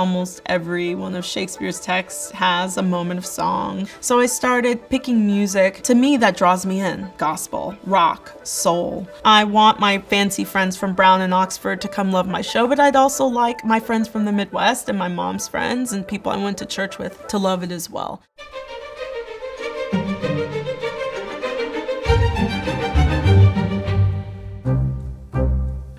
Almost every one of Shakespeare's texts has a moment of song. So I started picking music, to me, that draws me in. Gospel, rock, soul. I want my fancy friends from Brown and Oxford to come love my show, but I'd also like my friends from the Midwest and my mom's friends and people I went to church with to love it as well.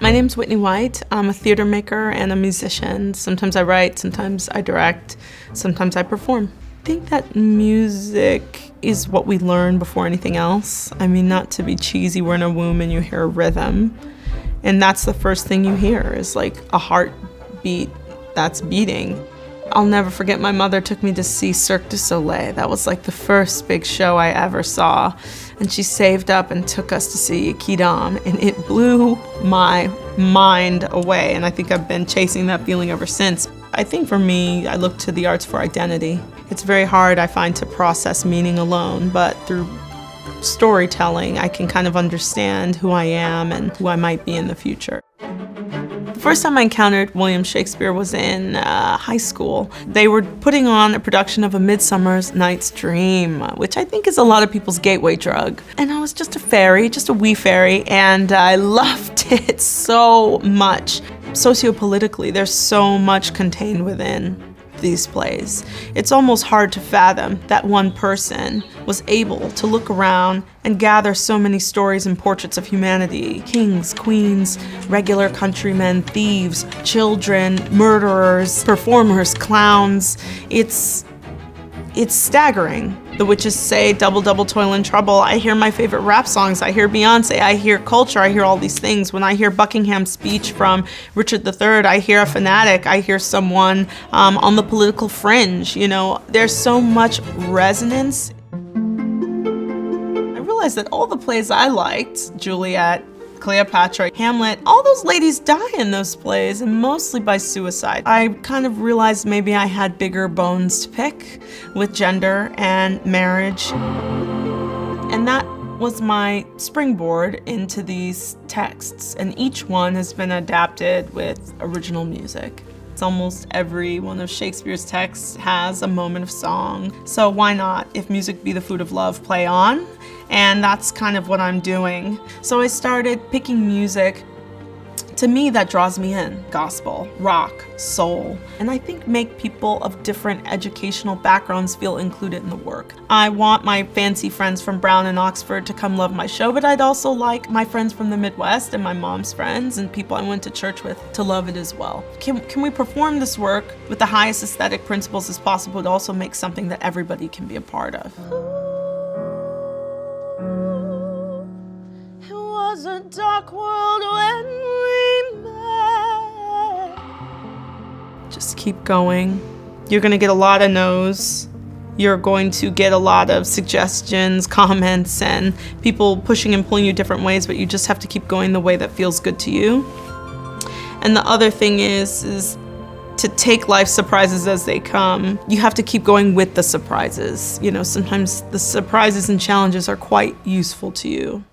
My name's Whitney White. I'm a theater maker and a musician. Sometimes I write, sometimes I direct, sometimes I perform. I think that music is what we learn before anything else. I mean, not to be cheesy, we're in a womb and you hear a rhythm. And that's the first thing you hear is like a heartbeat that's beating. I'll never forget my mother took me to see Cirque du Soleil. That was like the first big show I ever saw. And she saved up and took us to see Quidam, and it blew my mind away. And I think I've been chasing that feeling ever since. I think for me, I look to the arts for identity. It's very hard, I find, to process meaning alone, but through storytelling, I can kind of understand who I am and who I might be in the future. The first time I encountered William Shakespeare was in high school. They were putting on a production of A Midsummer Night's Dream, which I think is a lot of people's gateway drug. And I was just a fairy, just a wee fairy, and I loved it so much. Sociopolitically, there's so much contained within these plays. It's almost hard to fathom that one person was able to look around and gather so many stories and portraits of humanity. Kings, queens, regular countrymen, thieves, children, murderers, performers, clowns. It's staggering. The witches say double, double, toil and trouble. I hear my favorite rap songs. I hear Beyonce. I hear culture. I hear all these things. When I hear Buckingham's speech from Richard III, I hear a fanatic. I hear someone on the political fringe. You know, there's so much resonance. I realized that all the plays I liked, Juliet, Cleopatra, Hamlet, all those ladies die in those plays, and mostly by suicide. I kind of realized maybe I had bigger bones to pick with gender and marriage. And that was my springboard into these texts, and each one has been adapted with original music. It's almost every one of Shakespeare's texts has a moment of song. So why not, if music be the food of love, play on? And that's kind of what I'm doing. So I started picking music, to me, that draws me in. Gospel, rock, soul, and I think make people of different educational backgrounds feel included in the work. I want my fancy friends from Brown and Oxford to come love my show, but I'd also like my friends from the Midwest and my mom's friends and people I went to church with to love it as well. Can we perform this work with the highest aesthetic principles as possible, but also make something that everybody can be a part of? It was a dark world when we met. Just keep going. You're gonna get a lot of no's. You're going to get a lot of suggestions, comments, and people pushing and pulling you different ways, but you just have to keep going the way that feels good to you. And the other thing is to take life surprises as they come. You have to keep going with the surprises. You know, sometimes the surprises and challenges are quite useful to you.